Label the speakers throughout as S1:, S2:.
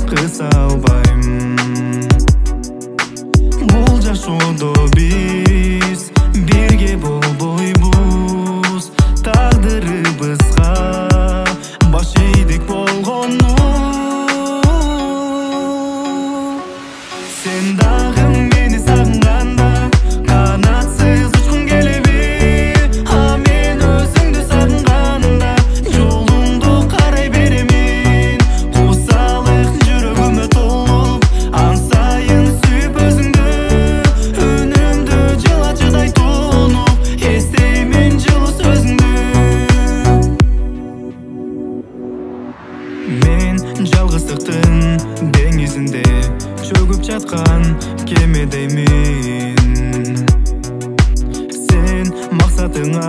S1: кыса албайм. Бул жашоодо биз бирге болбойбуз, тагдырыбызга баш ийдик болгону. Сен дагы мени сагынганда канатсыз учкун келеби, а мен өзүңдү сагынганда жолуңду карай беремин. Кусалык жүрөгүмө толуп, ан сайын сүйүп өзүңдү, үнүмдү жылачыдай тунуп, эстеймин жылуу сөзүңдү. Мен жалгыздыктын деңизинде чөгүп жаткан кемедеймин. Сен максатыңа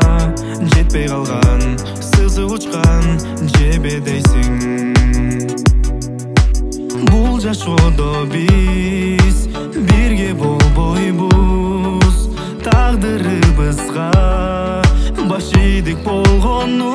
S1: жетпей калган, сызып учкан жебедейсиң. Бул жашоодо биз бирге болбойбуз, тагдырыбызга баш ийдик болгону.